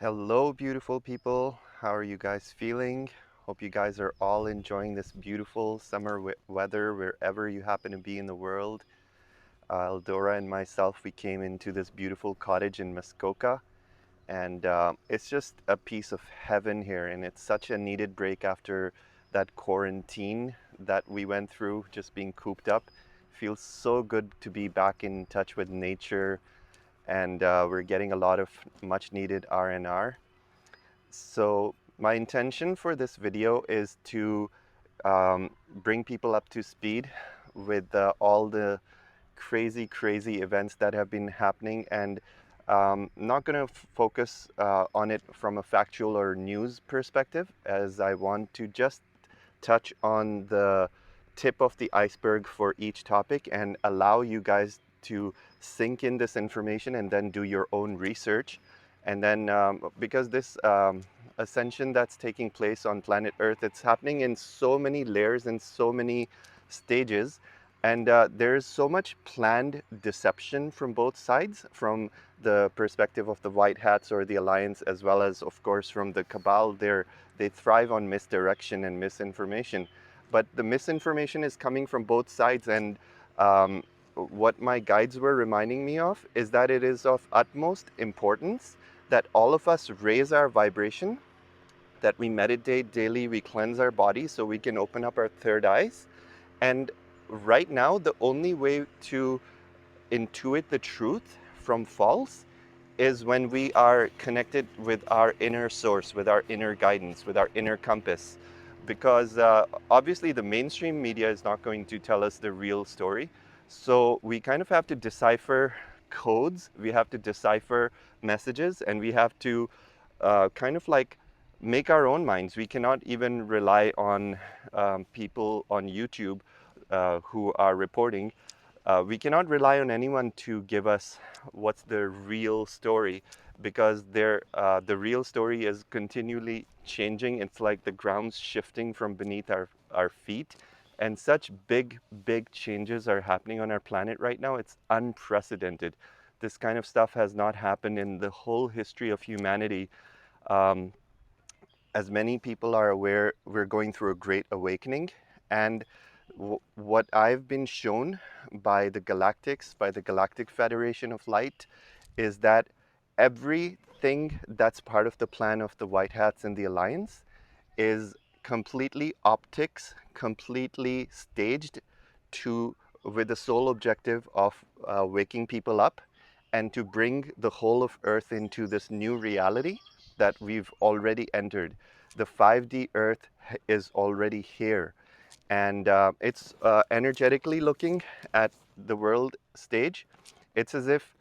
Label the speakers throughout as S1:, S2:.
S1: Hello, beautiful people. How are you guys feeling? Hope you guys are all enjoying this beautiful summer weather wherever you happen to be in the world. Eldora and myself, we came into this beautiful cottage in Muskoka, and it's just a piece of heaven here. And it's such a needed break after that quarantine that we went through, just being cooped up. Feels so good to be back in touch with nature, and we're getting a lot of much needed R&R. So my intention for this video is to bring people up to speed with all the crazy events that have been happening, and not going to focus on it from a factual or news perspective, as I want to just touch on the tip of the iceberg for each topic and allow you guys to sink in this information and then do your own research. And then because this ascension that's taking place on planet Earth, it's happening in so many layers and so many stages, and there's so much planned deception from both sides, from the perspective of the white hats or the alliance, as well as of course from the cabal. They thrive on misdirection and misinformation, but the misinformation is coming from both sides. And what my guides were reminding me of is that it is of utmost importance that all of us raise our vibration, that we meditate daily, we cleanse our body so we can open up our third eyes. And right now, the only way to intuit the truth from false is when we are connected with our inner source, with our inner guidance, with our inner compass. Because obviously, the mainstream media is not going to tell us the real story. So we kind of have to decipher codes, we have to decipher messages, and we have to kind of like make our own minds. We cannot even rely on people on YouTube who are reporting. We cannot rely on anyone to give us what's the real story, because the real story is continually changing. It's like the ground's shifting from beneath our feet, and such big changes are happening on our planet right now. It's unprecedented. This kind of stuff has not happened in the whole history of humanity. Um, as many people are aware, we're going through a great awakening. And what I've been shown by the Galactics, by the Galactic Federation of Light, is that everything that's part of the plan of the White Hats and the Alliance is completely optics, completely staged to with the sole objective of waking people up and to bring the whole of Earth into this new reality that we've already entered. The 5D Earth is already here, and it's energetically looking at the world stage. It's as if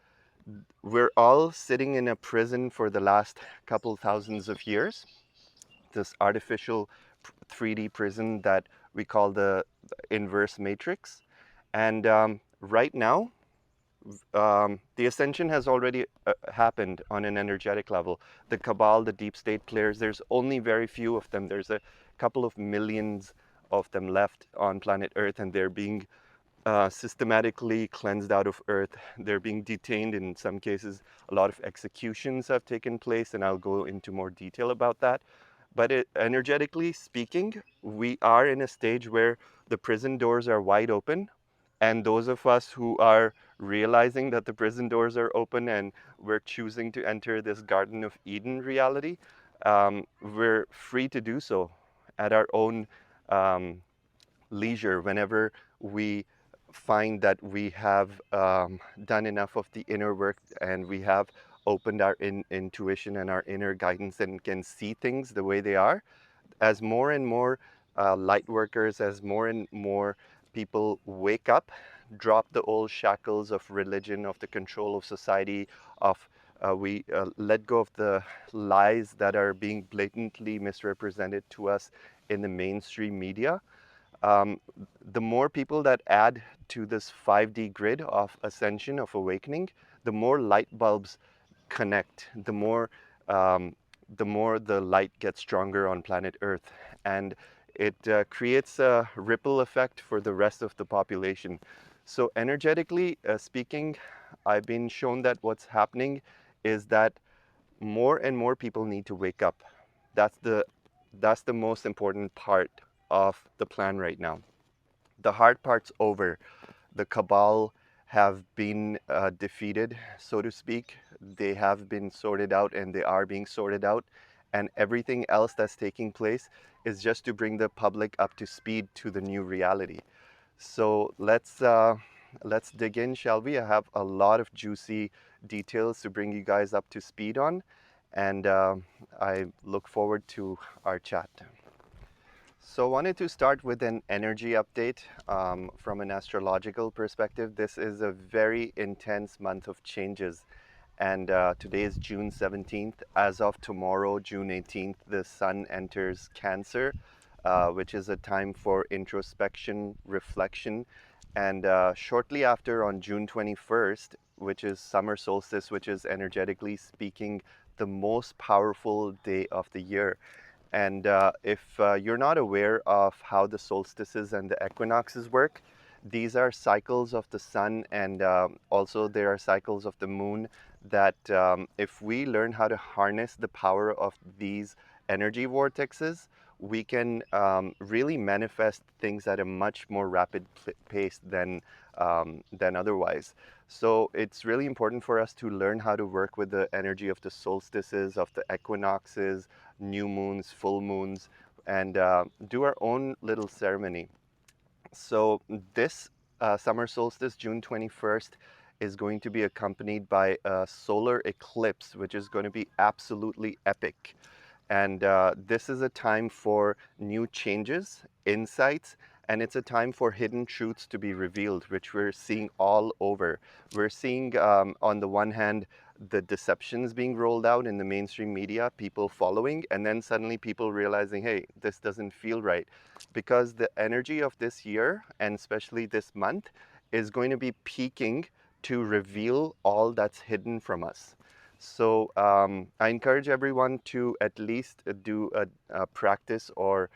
S1: we're all sitting in a prison for the last couple thousands of years, this artificial 3D prison that we call the inverse matrix. And right now, the ascension has already happened on an energetic level. The cabal, the deep state players, there's only very few of them. There's a couple of millions of them left on planet Earth, and they're being systematically cleansed out of Earth. They're being detained in some cases. A lot of executions have taken place, and I'll go into more detail about that. But energetically speaking, we are in a stage where the prison doors are wide open. And those of us who are realizing that the prison doors are open and we're choosing to enter this Garden of Eden reality, we're free to do so at our own leisure whenever we find that we have done enough of the inner work and we have opened our intuition and our inner guidance and can see things the way they are. As more and more light workers, as more and more people wake up, drop the old shackles of religion, of the control of society, of we let go of the lies that are being blatantly misrepresented to us in the mainstream media. um, the more people that add to this 5D grid of ascension, of awakening, the more light bulbs connect, um, the more the light gets stronger on planet Earth. And it creates a ripple effect for the rest of the population. So energetically speaking, I've been shown that what's happening is that more and more people need to wake up. That's the most important part of the plan right now. The hard part's over. The cabal have been defeated, so to speak. They have been sorted out and they are being sorted out. And everything else that's taking place is just to bring the public up to speed to the new reality. So let's dig in, shall we? I have a lot of juicy details to bring you guys up to speed on, and I look forward to our chat. So I wanted to start with an energy update from an astrological perspective. This is a very intense month of changes. And today is June 17th. As of tomorrow, June 18th, the sun enters Cancer, which is a time for introspection, reflection. And shortly after, on June 21st, which is summer solstice, which is energetically speaking the most powerful day of the year. And if you're not aware of how the solstices and the equinoxes work, these are cycles of the sun, and also there are cycles of the moon that if we learn how to harness the power of these energy vortexes, we can really manifest things at a much more rapid pace than otherwise. So it's really important for us to learn how to work with the energy of the solstices, of the equinoxes, new moons, full moons, and do our own little ceremony. So this summer solstice, June 21st, is going to be accompanied by a solar eclipse, which is going to be absolutely epic. And this is a time for new changes, insights, and it's a time for hidden truths to be revealed, which we're seeing all over. We're seeing, on the one hand, the deceptions being rolled out in the mainstream media, people following, and then suddenly people realizing, hey, this doesn't feel right. Because the energy of this year, and especially this month, is going to be peaking to reveal all that's hidden from us. So I encourage everyone to at least do a practice or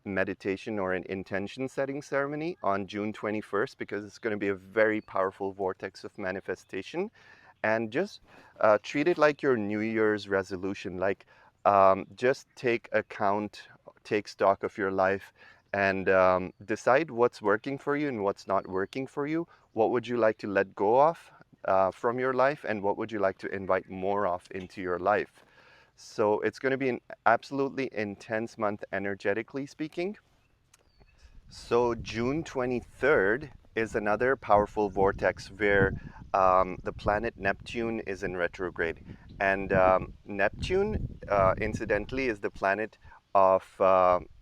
S1: meditation or an intention setting ceremony on June 21st, because it's going to be a very powerful vortex of manifestation. And just treat it like your New Year's resolution. Like just take account, take stock of your life, and decide what's working for you and what's not working for you. What would you like to let go of from your life, and what would you like to invite more of into your life? So it's going to be an absolutely intense month, energetically speaking. So June 23rd is another powerful vortex where the planet Neptune is in retrograde. And Neptune, incidentally, is the planet of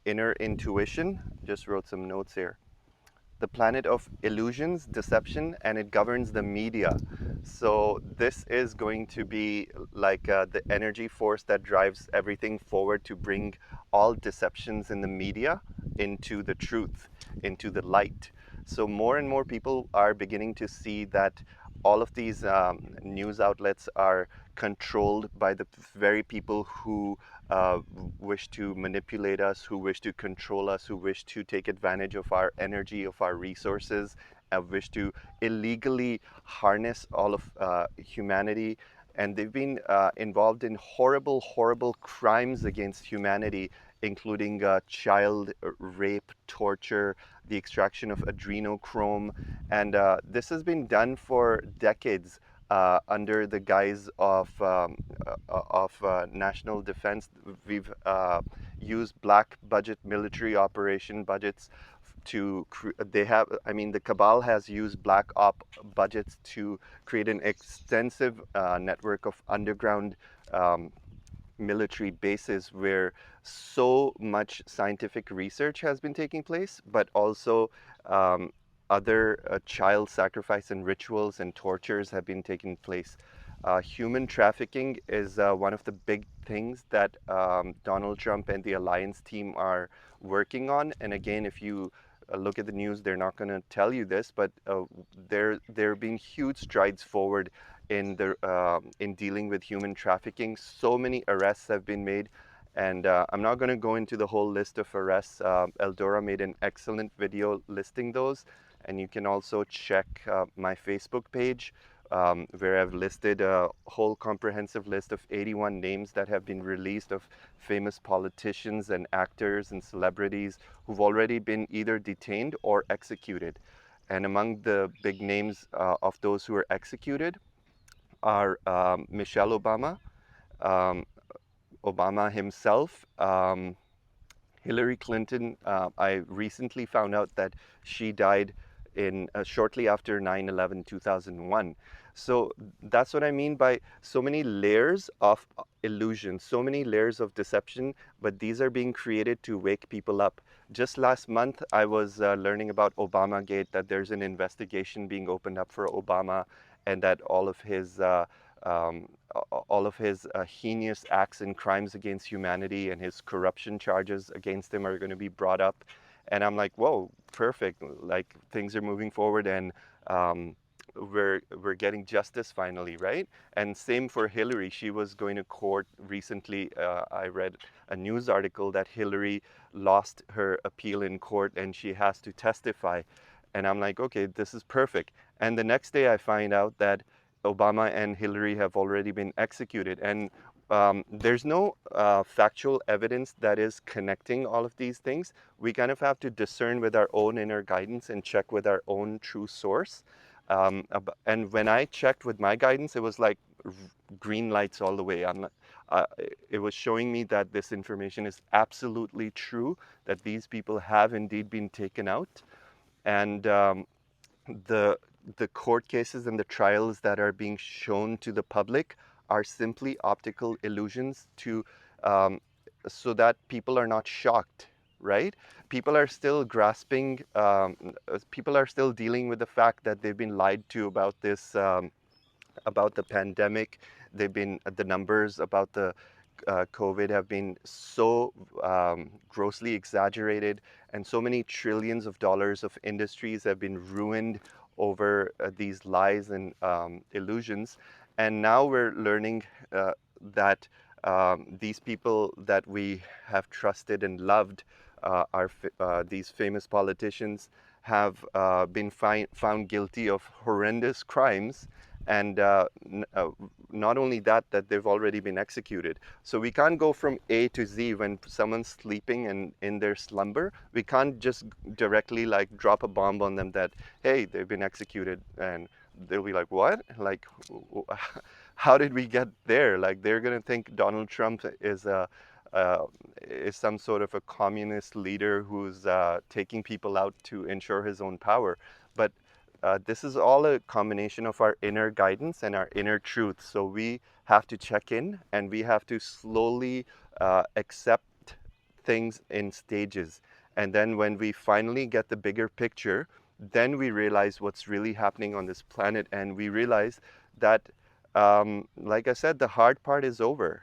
S1: inner intuition. Just wrote some notes here. The planet of illusions, deception, and it governs the media. So this is going to be like the energy force that drives everything forward to bring all deceptions in the media into the truth, into the light. So more and more people are beginning to see that all of these news outlets are controlled by the very people who wish to manipulate us, who wish to control us, who wish to take advantage of our energy, of our resources, wish to illegally harness all of humanity. And they've been involved in horrible, horrible crimes against humanity, including child rape, torture, the extraction of adrenochrome. And this has been done for decades under the guise of national defense. We've used black budget military operation budgets to they have, I mean, the cabal has used black op budgets to create an extensive network of underground military bases where so much scientific research has been taking place, but also other child sacrifice and rituals and tortures have been taking place. Human trafficking is one of the big things that Donald Trump and the alliance team are working on. And again, if you look at the news, they're not going to tell you this, but there have been huge strides forward in dealing with human trafficking. So many arrests have been made, and I'm not going to go into the whole list of arrests. Eldora made an excellent video listing those, and you can also check my Facebook page where I've listed a whole comprehensive list of 81 names that have been released of famous politicians and actors and celebrities who've already been either detained or executed. And among the big names of those who are executed are Michelle Obama, um, Obama himself, Hillary Clinton. I recently found out that she died in shortly after 9/11, 2001. So that's what I mean by so many layers of illusion, so many layers of deception, but these are being created to wake people up. Just last month, I was learning about Obamagate, that there's an investigation being opened up for Obama, and that um, all of his heinous acts and crimes against humanity and his corruption charges against him are going to be brought up. And I'm like, whoa, perfect. Like things are moving forward, and we're getting justice finally, right? And same for Hillary. She was going to court recently. I read a news article that Hillary lost her appeal in court and she has to testify. And I'm like, okay, this is perfect. And the next day I find out that Obama and Hillary have already been executed. And there's no factual evidence that is connecting all of these things. We kind of have to discern with our own inner guidance and check with our own true source. And when I checked with my guidance, it was like green lights all the way. Uh, it was showing me that this information is absolutely true, that these people have indeed been taken out. And the the court cases and the trials that are being shown to the public are simply optical illusions to um, so that people are not shocked, right? People are still grasping, people are still dealing with the fact that they've been lied to about this, about the pandemic. They've been, the numbers about the COVID have been so grossly exaggerated, and so many trillions of dollars of industries have been ruined over these lies and illusions. And now we're learning that these people that we have trusted and loved, these famous politicians, have been found guilty of horrendous crimes. And not only that, that they've already been executed. So we can't go from A to Z when someone's sleeping and in their slumber. We can't just directly like drop a bomb on them that, hey, they've been executed, and they'll be like, what? Like, how did we get there? Like, they're gonna think Donald Trump uh, is some sort of a communist leader who's taking people out to ensure his own power. But this is all a combination of our inner guidance and our inner truth. So we have to check in, and we have to slowly accept things in stages. And then when we finally get the bigger picture, then we realize what's really happening on this planet. And we realize that, like I said, the hard part is over.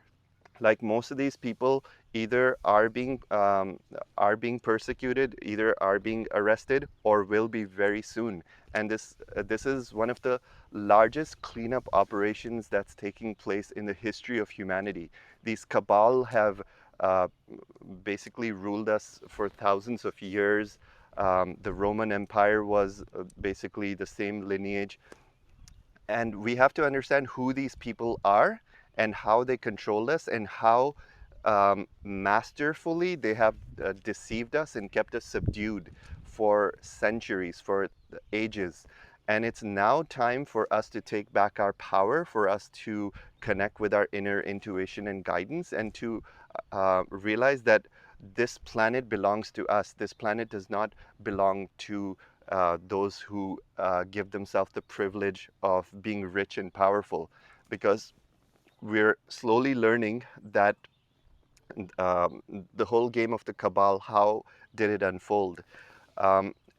S1: Like most of these people either are being persecuted, either are being arrested, or will be very soon. And this is one of the largest cleanup operations that's taking place in the history of humanity. These cabal have uh, basically ruled us for thousands of years. The Roman Empire was basically the same lineage, and we have to understand who these people are and how they control us, and how masterfully they have deceived us and kept us subdued for centuries, for ages. And it's now time for us to take back our power, for us to connect with our inner intuition and guidance, and to realize that this planet belongs to us. This planet does not belong to those who give themselves the privilege of being rich and powerful, because we're slowly learning that um, the whole game of the cabal, how did it unfold?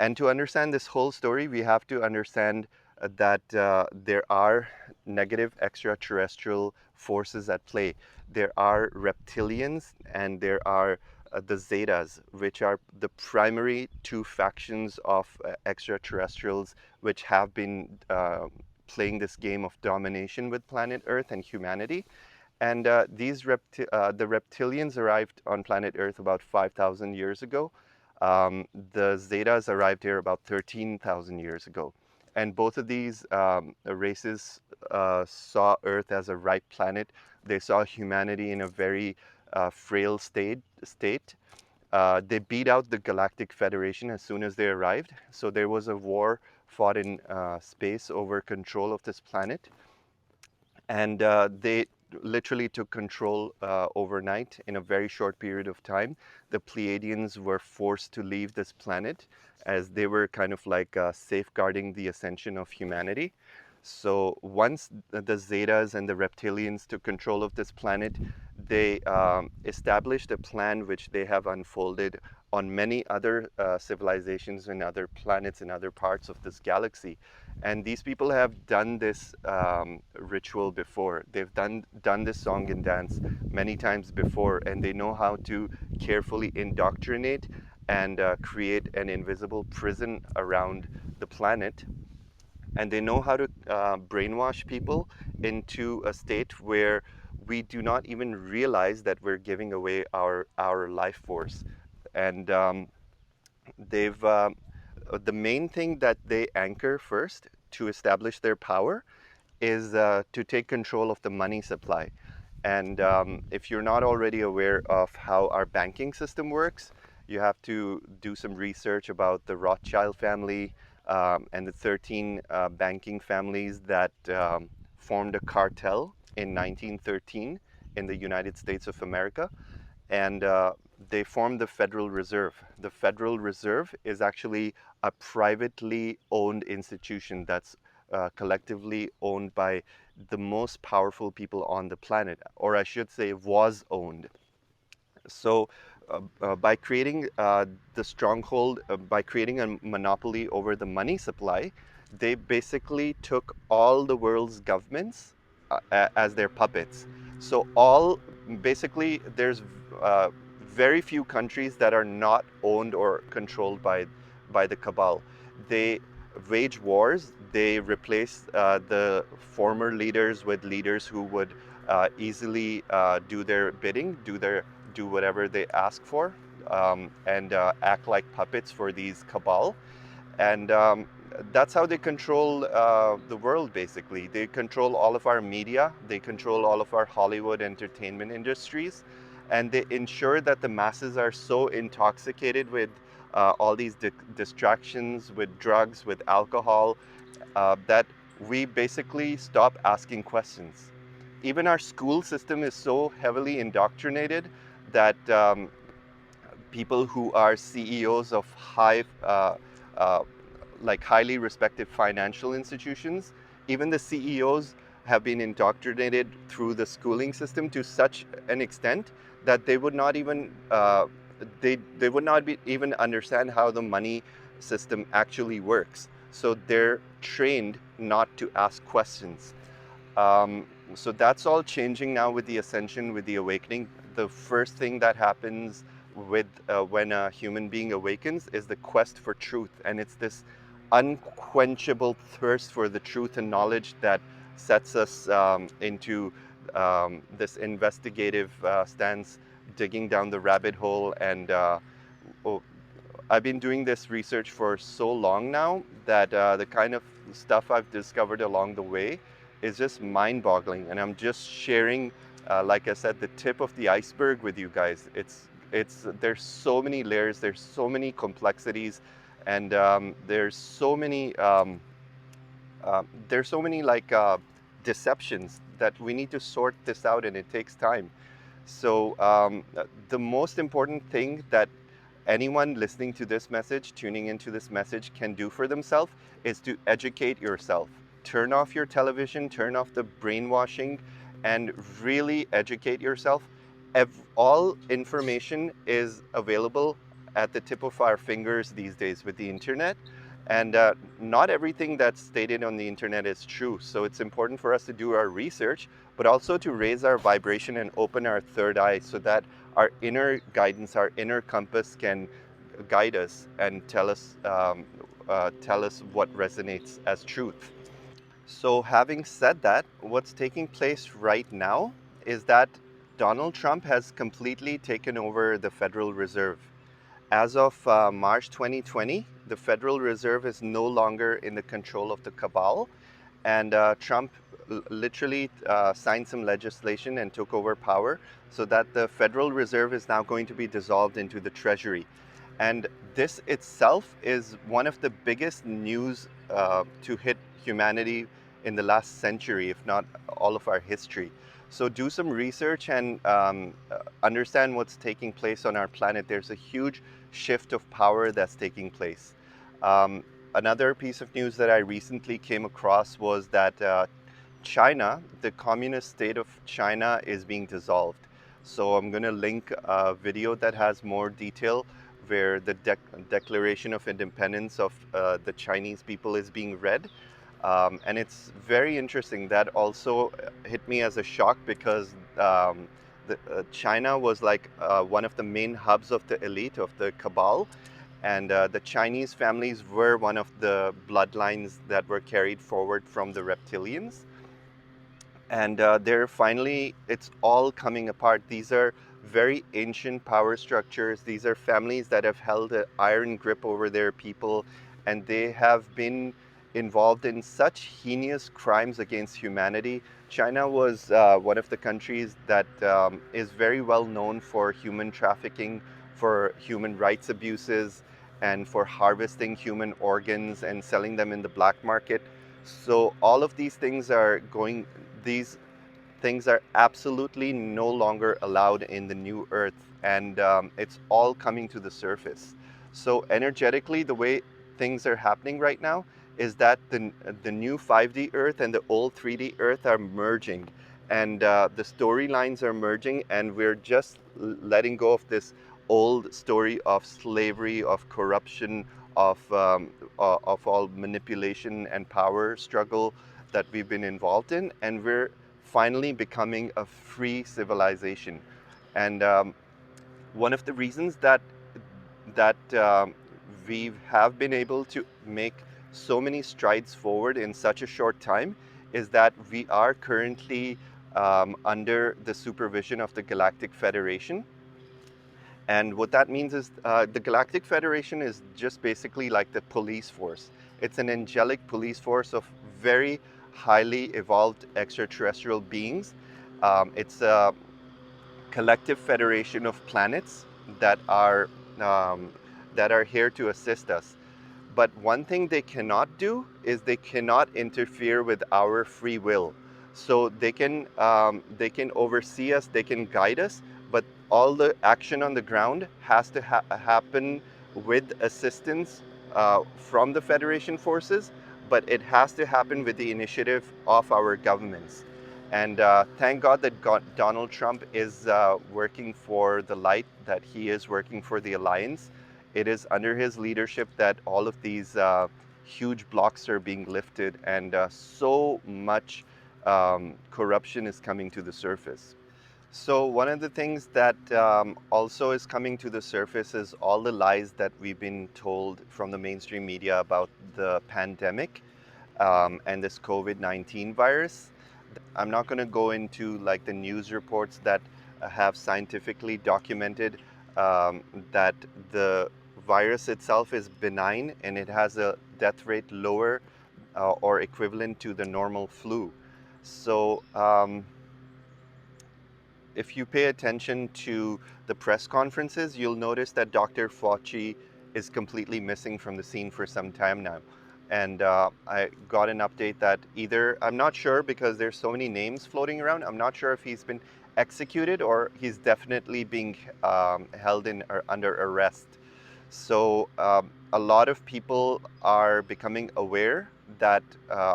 S1: And to understand this whole story, we have to understand that there are negative extraterrestrial forces at play. There are reptilians, and there are the Zetas, which are the primary two factions of extraterrestrials, which have been playing this game of domination with planet Earth and humanity. And the reptilians arrived on planet Earth about 5,000 years ago. The Zetas arrived here about 13,000 years ago. And both of these races saw Earth as a ripe planet. They saw humanity in a very frail state. They beat out the Galactic Federation as soon as they arrived. So there was a war fought in space over control of this planet. And they literally took control overnight in a very short period of time. The Pleiadians were forced to leave this planet as they were kind of like safeguarding the ascension of humanity. So once the Zetas and the Reptilians took control of this planet, they established a plan which they have unfolded on many other civilizations and other planets in other parts of this galaxy. And these people have done this ritual before. They've done this song and dance many times before, and they know how to carefully indoctrinate and create an invisible prison around the planet. And they know how to brainwash people into a state where we do not even realize that we're giving away our life force. And they've the main thing that they anchor first to establish their power is to take control of the money supply. And if you're not already aware of how our banking system works, you have to do some research about the Rothschild family and the 13 banking families that formed a cartel in 1913 in the United States of America. And they formed the Federal Reserve. The Federal Reserve is actually a privately owned institution that's collectively owned by the most powerful people on the planet, or I should say, was owned. So, by creating the stronghold, by creating a monopoly over the money supply, they basically took all the world's governments as their puppets. So, basically, there's very few countries that are not owned or controlled by the cabal. They wage wars. They replace the former leaders with leaders who would easily do their bidding, do whatever they ask for, and act like puppets for these cabal. And that's how they control the world, basically. They control all of our media, they control all of our Hollywood entertainment industries, and they ensure that the masses are so intoxicated with all these distractions, with drugs, with alcohol, that we basically stop asking questions. Even our school system is so heavily indoctrinated that people who are CEOs of uh, like highly respected financial institutions, even the CEOs have been indoctrinated through the schooling system to such an extent that they would not even they would not even understand how the money system actually works. So they're trained not to ask questions. Um, so that's all changing now with the ascension, with the awakening. The first thing that happens with when a human being awakens is the quest for truth, and it's this unquenchable thirst for the truth and knowledge that sets us into this investigative stance, digging down the rabbit hole. And oh, I've been doing this research for so long now that the kind of stuff I've discovered along the way is just mind-boggling, and I'm just sharing, like I said, the tip of the iceberg with you guys. It's there's so many layers, there's so many complexities, and there's so many like deceptions that we need to sort this out, and it takes time. So the most important thing that anyone listening to this message, tuning into this message, can do for themselves is to educate yourself. Turn off your television, turn off the brainwashing, and really educate yourself. All information is available at the tip of our fingers these days with the internet. And not everything that's stated on the internet is true. So it's important for us to do our research, but also to raise our vibration and open our third eye so that our inner guidance, our inner compass can guide us and tell us what resonates as truth. So having said that, what's taking place right now is that Donald Trump has completely taken over the Federal Reserve. As of March 2020, the Federal Reserve is no longer in the control of the cabal, and Trump literally signed some legislation and took over power so that the Federal Reserve is now going to be dissolved into the Treasury. And this itself is one of the biggest news to hit humanity in the last century, if not all of our history. So do some research and understand what's taking place on our planet. There's a huge shift of power that's taking place. Um, Another piece of news that I recently came across was that China, the communist state of China, is being dissolved. So I'm going to link a video that has more detail where the Declaration of Independence of the Chinese people is being read. And it's very interesting. That also hit me as a shock because China was like one of the main hubs of the elite, of the cabal. And the Chinese families were one of the bloodlines that were carried forward from the reptilians. And they're finally, it's all coming apart. These are very ancient power structures. These are families that have held an iron grip over their people, and they have been involved in such heinous crimes against humanity. China was one of the countries that is very well known for human trafficking, for human rights abuses, and for harvesting human organs and selling them in the black market. So all of these things are absolutely no longer allowed in the new earth, and it's all coming to the surface. So energetically, the way things are happening right now is that the new 5D earth and the old 3D earth are merging, and the storylines are merging, and we're just letting go of this old story of slavery, of corruption, of all manipulation and power struggle that we've been involved in, and we're finally becoming a free civilization. And one of the reasons that we have been able to make so many strides forward in such a short time is that we are currently under the supervision of the Galactic Federation. And what that means is the Galactic Federation is just basically like the police force. It's an angelic police force of very highly evolved extraterrestrial beings. It's a collective federation of planets that are um, that are here to assist us. But one thing they cannot do is they cannot interfere with our free will. So they can oversee us, they can guide us, but all the action on the ground has to happen with assistance from the Federation forces, but it has to happen with the initiative of our governments. And thank God that Donald Trump is working for the light, that he is working for the alliance. It is under his leadership that all of these huge blocks are being lifted, and so much corruption is coming to the surface. So one of the things that also is coming to the surface is all the lies that we've been told from the mainstream media about the pandemic and this COVID-19 virus. I'm not going to go into like the news reports that have scientifically documented that the virus itself is benign and it has a death rate lower or equivalent to the normal flu. So if you pay attention to the press conferences, you'll notice that Dr. Fauci is completely missing from the scene for some time now. And I got an update that either, I'm not sure because there's so many names floating around, I'm not sure if he's been executed or he's definitely being held in or under arrest. So a lot of people are becoming aware that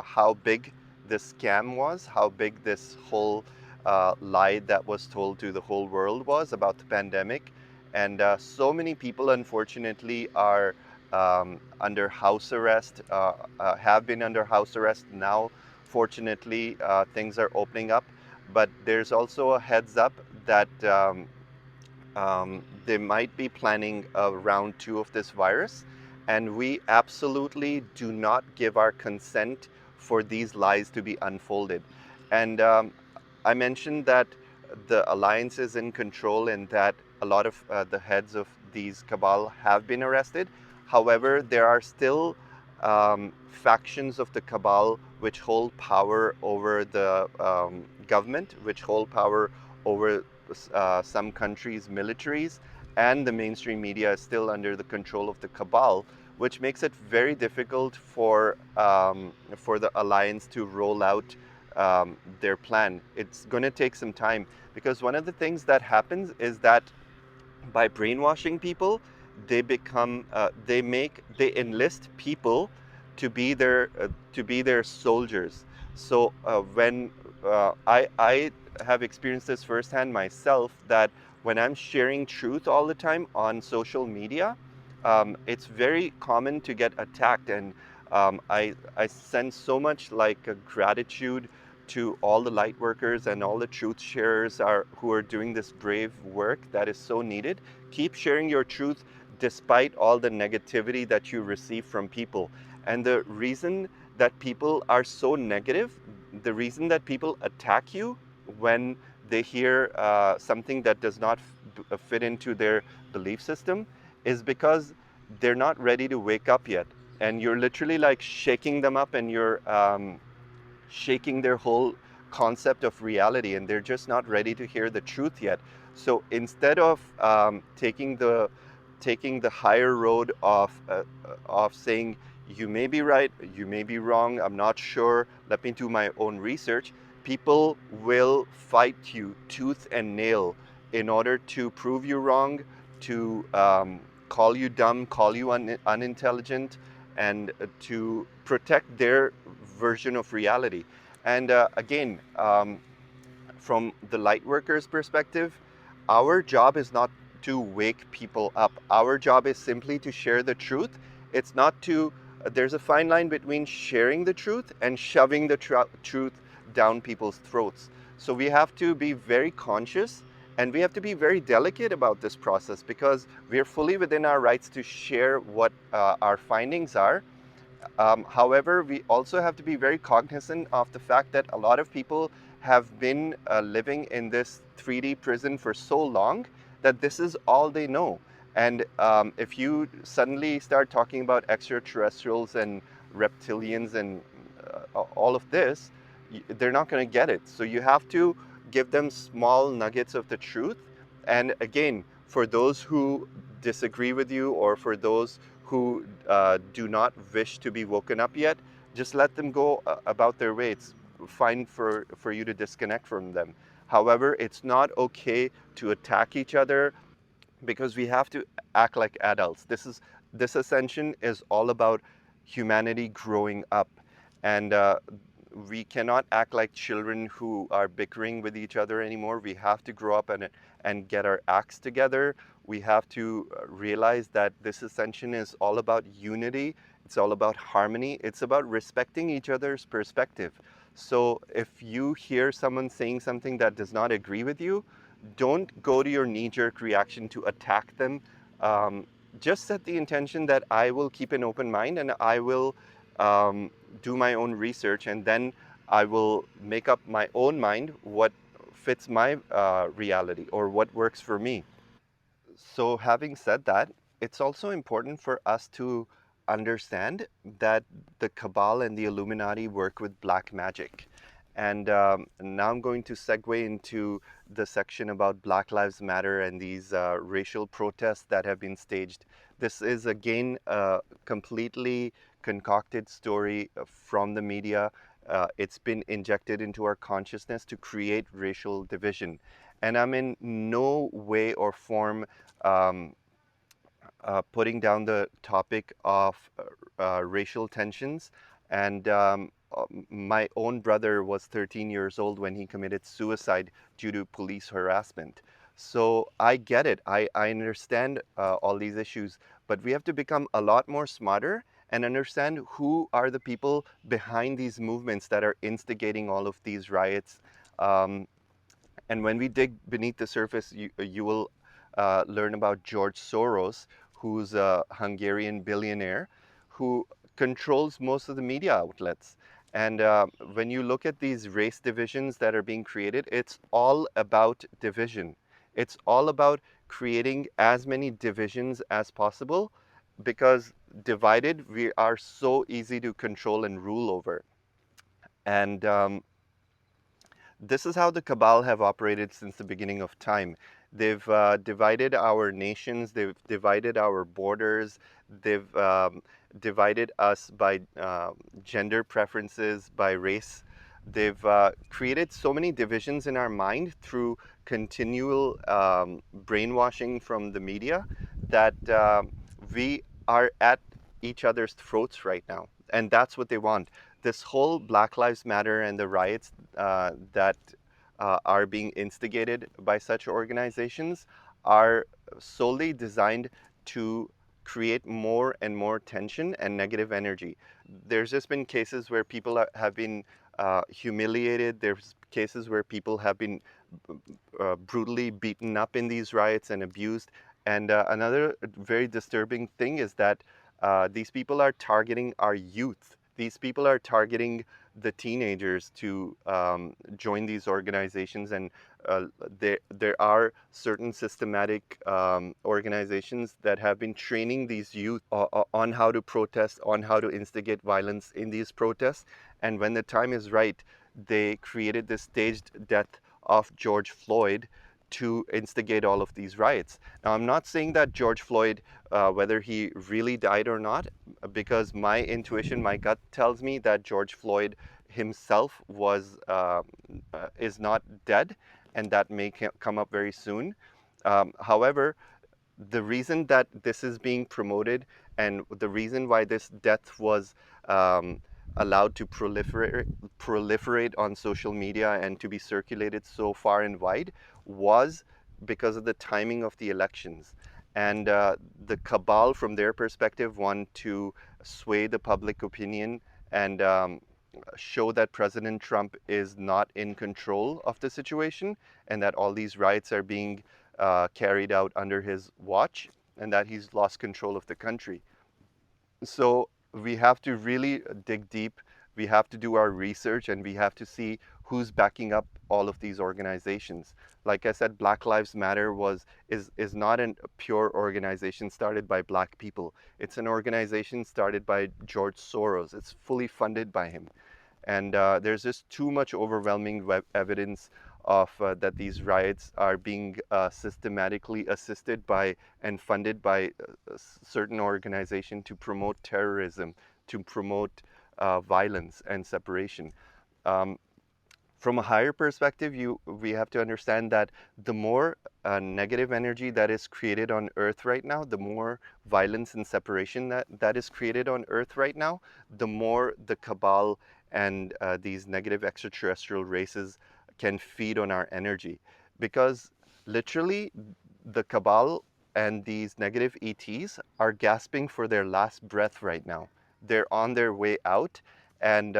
S1: how big this scam was, how big this whole lie that was told to the whole world was about the pandemic. And so many people, unfortunately, are under house arrest, have been under house arrest. Now, fortunately, things are opening up. But there's also a heads up that they might be planning a round two of this virus, and we absolutely do not give our consent for these lies to be unfolded. And I mentioned that the alliance is in control and that a lot of the heads of these cabal have been arrested. However, there are still factions of the cabal which hold power over the government, which hold power over some countries' militaries, and the mainstream media is still under the control of the cabal, which makes it very difficult for the alliance to roll out their plan. It's going to take some time, because one of the things that happens is that by brainwashing people, they enlist people to be their soldiers. So when I have experienced this firsthand myself, that when I'm sharing truth all the time on social media, it's very common to get attacked, and I send so much like gratitude to all the light workers and all the truth sharers who are doing this brave work that is so needed. Keep sharing your truth despite all the negativity that you receive from people. And the reason that people are so negative, the reason that people attack you when they hear something that does not fit into their belief system, is because they're not ready to wake up yet. And you're literally like shaking them up, and you're shaking their whole concept of reality, and they're just not ready to hear the truth yet. So instead of taking the higher road of saying, you may be right, you may be wrong, I'm not sure, let me do my own research, people will fight you tooth and nail in order to prove you wrong, to call you dumb, call you unintelligent, and to protect their version of reality. And again, from the light workers' perspective, our job is not to wake people up. Our job is simply to share the truth. It's not to, there's a fine line between sharing the truth and shoving the truth down people's throats. So we have to be very conscious, and we have to be very delicate about this process, because we are fully within our rights to share what our findings are. However, we also have to be very cognizant of the fact that a lot of people have been living in this 3D prison for so long that this is all they know. And if you suddenly start talking about extraterrestrials and reptilians and all of this, they're not going to get it. So you have to give them small nuggets of the truth. And again, for those who disagree with you, or for those who do not wish to be woken up yet, just let them go about their way. It's fine for you to disconnect from them. However, it's not okay to attack each other, because we have to act like adults. This ascension is all about humanity growing up, and we cannot act like children who are bickering with each other anymore. We have to grow up and get our acts together. We have to realize that this ascension is all about unity. It's all about harmony. It's about respecting each other's perspective. So if you hear someone saying something that does not agree with you, don't go to your knee-jerk reaction to attack them. Um, just set the intention that I will keep an open mind, and I will um, do my own research, and then I will make up my own mind what fits my reality, or what works for me. So, having said that, it's also important for us to understand that the Cabal and the Illuminati work with black magic. And now I'm going to segue into the section about Black Lives Matter and these racial protests that have been staged. This is again a completely concocted story from the media. It's been injected into our consciousness to create racial division. And I'm in no way or form um, putting down the topic of racial tensions. And my own brother was 13 years old when he committed suicide due to police harassment. So I get it. I understand all these issues, but we have to become a lot more smarter and understand who are the people behind these movements that are instigating all of these riots. Um, and when we dig beneath the surface, you will learn about George Soros, who's a Hungarian billionaire who controls most of the media outlets. And when you look at these race divisions that are being created, it's all about division. It's all about creating as many divisions as possible because divided, we are so easy to control and rule over. And this is how the Cabal have operated since the beginning of time. They've divided our nations, they've divided our borders, they've divided us by gender preferences, by race. They've created so many divisions in our mind through continual brainwashing from the media that we are at each other's throats right now. And that's what they want. This whole Black Lives Matter and the riots that are being instigated by such organizations are solely designed to create more and more tension and negative energy. There's just been cases where people have been humiliated. There's cases where people have been brutally beaten up in these riots and abused. And another very disturbing thing is that these people are targeting our youth. These people are targeting the teenagers to join these organizations, and uh, there are certain systematic organizations that have been training these youth on how to protest, on how to instigate violence in these protests. And when the time is right, they created this staged death of George Floyd to instigate all of these riots. Now, I'm not saying that George Floyd, whether he really died or not, because my intuition, my gut tells me that George Floyd himself is not dead, and that may come up very soon. However, the reason that this is being promoted and the reason why this death was um, allowed to proliferate on social media and to be circulated so far and wide was because of the timing of the elections. And the cabal, from their perspective, want to sway the public opinion and show that President Trump is not in control of the situation and that all these riots are being carried out under his watch and that he's lost control of the country. So we have to really dig deep. We have to do our research and we have to see who's backing up all of these organizations. Like I said, Black Lives Matter is not a pure organization started by black people. It's an organization started by George Soros. It's fully funded by him. And there's just too much overwhelming evidence of that these riots are being systematically assisted by and funded by a certain organization to promote terrorism, to promote violence and separation. Um, from a higher perspective, we have to understand that the more negative energy that is created on Earth right now, the more violence and separation that is created on Earth right now, the more the cabal and these negative extraterrestrial races can feed on our energy. Because literally, the cabal and these negative ETs are gasping for their last breath right now. They're on their way out, and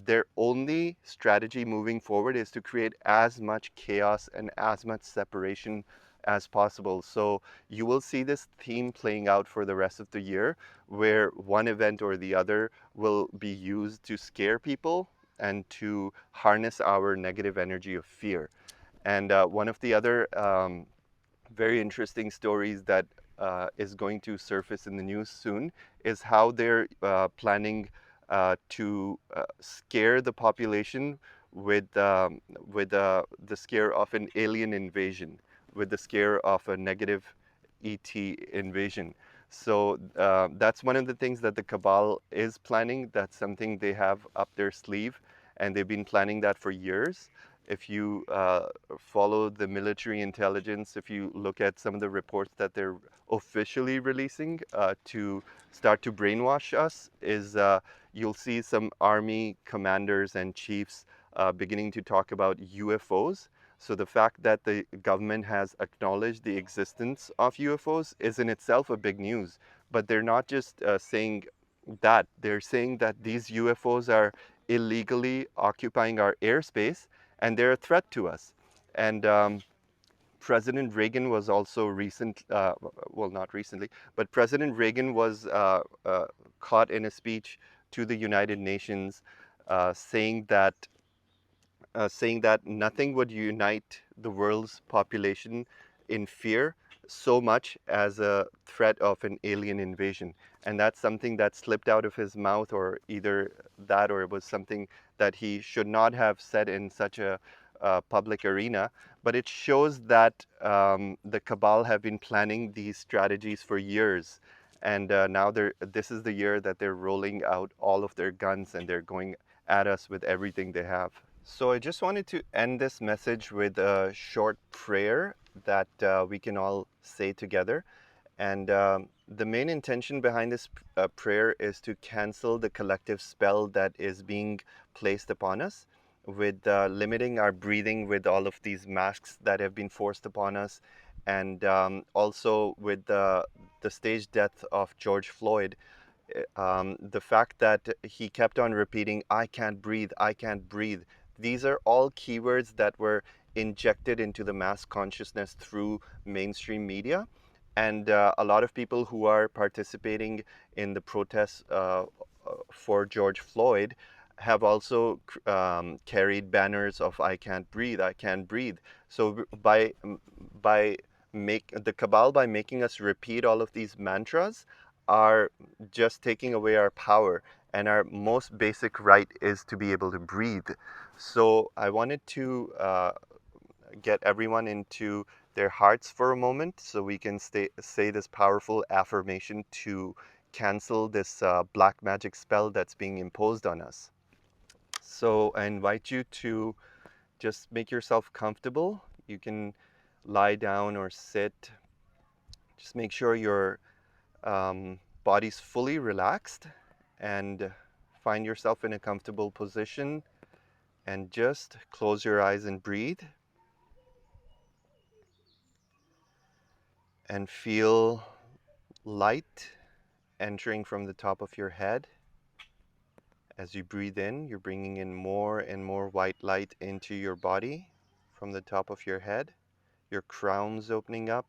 S1: their only strategy moving forward is to create as much chaos and as much separation as possible. So you will see this theme playing out for the rest of the year, where one event or the other will be used to scare people and to harness our negative energy of fear. And one of the other very interesting stories that is going to surface in the news soon is how they're planning to scare the population with the scare of an alien invasion, with the scare of a negative ET invasion. So that's one of the things that the cabal is planning. That's something they have up their sleeve, and they've been planning that for years. If you follow the military intelligence, if you look at some of the reports that they're officially releasing to start to brainwash us, is you'll see some army commanders and chiefs beginning to talk about UFOs. So the fact that the government has acknowledged the existence of UFOs is in itself a big news. But they're not just saying that, they're saying that these UFOs are illegally occupying our airspace and they're a threat to us. And President Reagan was also well, not recently, but President Reagan was caught in a speech to the United Nations saying that nothing would unite the world's population in fear so much as a threat of an alien invasion. And that's something that slipped out of his mouth, or either that or it was something that he should not have said in such a public arena. But it shows that the cabal have been planning these strategies for years. And now this is the year that they're rolling out all of their guns and they're going at us with everything they have. So I just wanted to end this message with a short prayer that we can all say together. And the main intention behind this prayer is to cancel the collective spell that is being placed upon us, with limiting our breathing with all of these masks that have been forced upon us, and also with the stage death of George Floyd. The fact that he kept on repeating, "I can't breathe, I can't breathe." These are all keywords that were injected into the mass consciousness through mainstream media. And a lot of people who are participating in the protests for George Floyd have also carried banners of "I can't breathe, I can't breathe." So by make the cabal, by making us repeat all of these mantras, are just taking away our power, and our most basic right is to be able to breathe. So I wanted to get everyone into their hearts for a moment so we can say this powerful affirmation to cancel this black magic spell that's being imposed on us. So I invite you to just make yourself comfortable. You can lie down or sit. Just make sure your body's fully relaxed, and find yourself in a comfortable position, and just close your eyes and breathe, and feel light entering from the top of your head. As you breathe in, you're bringing in more and more white light into your body from the top of your head. Your crown's opening up.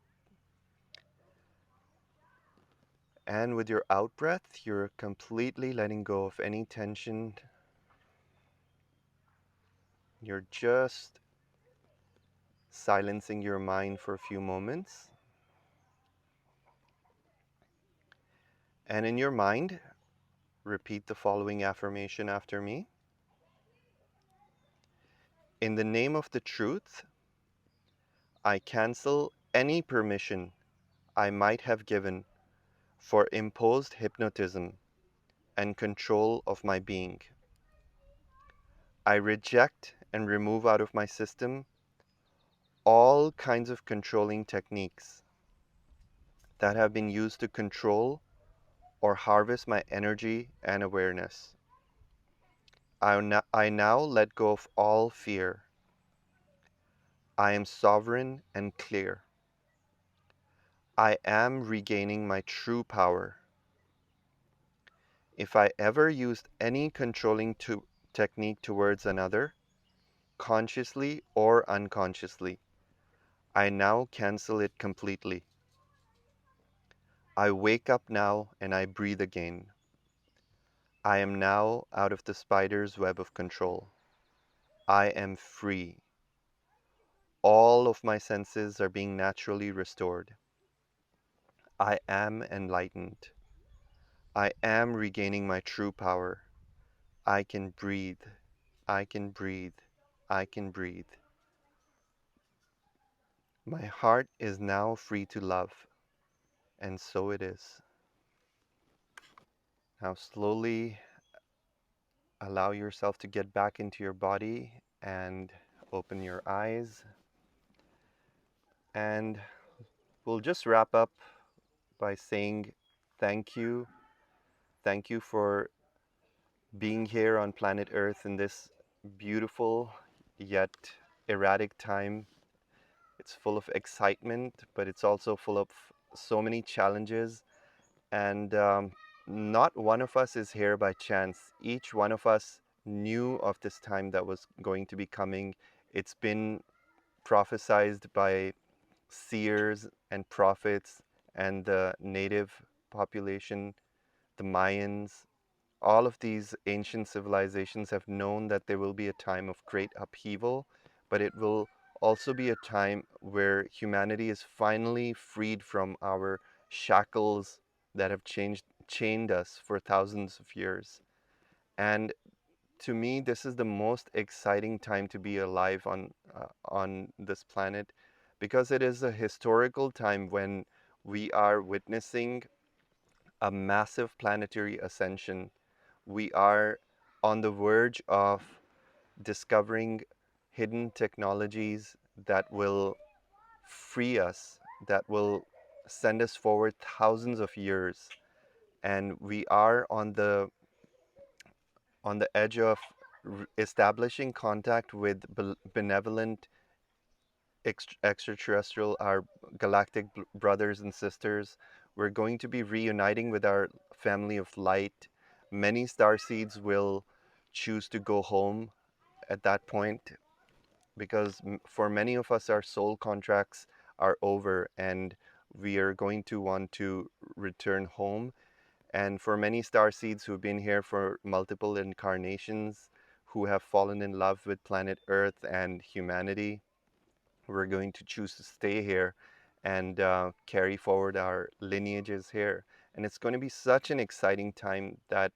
S1: And with your out breath, you're completely letting go of any tension. You're just silencing your mind for a few moments. And in your mind, repeat the following affirmation after me. In the name of the truth, I cancel any permission I might have given for imposed hypnotism and control of my being. I reject and remove out of my system all kinds of controlling techniques that have been used to control or harvest my energy and awareness. I now let go of all fear. I am sovereign and clear. I am regaining my true power. If I ever used any controlling technique towards another, consciously or unconsciously, I now cancel it completely. I wake up now and I breathe again. I am now out of the spider's web of control. I am free. All of my senses are being naturally restored. I am enlightened. I am regaining my true power. I can breathe. I can breathe. I can breathe. My heart is now free to love, and so it is. Now slowly allow yourself to get back into your body and open your eyes. And we'll just wrap up by saying thank you. Thank you for being here on planet Earth in this beautiful yet erratic time. It's full of excitement, but it's also full of so many challenges. And not one of us is here by chance. Each one of us knew of this time that was going to be coming. It's been prophesized by seers and prophets and the native population, the Mayans. All of these ancient civilizations have known that there will be a time of great upheaval, but it will also be a time where humanity is finally freed from our shackles that have chained us for thousands of years. And to me, this is the most exciting time to be alive on this planet, because it is a historical time when we are witnessing a massive planetary ascension. We are on the verge of discovering hidden technologies that will free us, that will send us forward thousands of years. And we are on the edge of establishing contact with benevolent extraterrestrial, our galactic brothers and sisters. We're going to be reuniting with our family of light. Many star seeds will choose to go home at that point, because for many of us, our soul contracts are over and we are going to want to return home. And for many star seeds who've been here for multiple incarnations, who have fallen in love with planet Earth and humanity, we're going to choose to stay here and carry forward our lineages here. And it's going to be such an exciting time that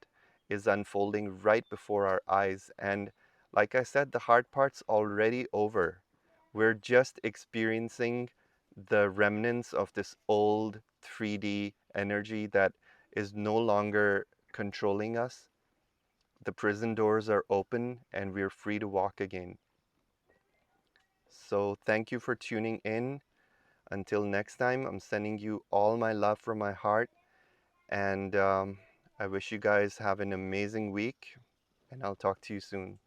S1: is unfolding right before our eyes. And like I said, the hard part's already over. We're just experiencing the remnants of this old 3D energy that is no longer controlling us. The prison doors are open and we're free to walk again. So thank you for tuning in. Until next time, I'm sending you all my love from my heart, and I wish you guys have an amazing week, and I'll talk to you soon.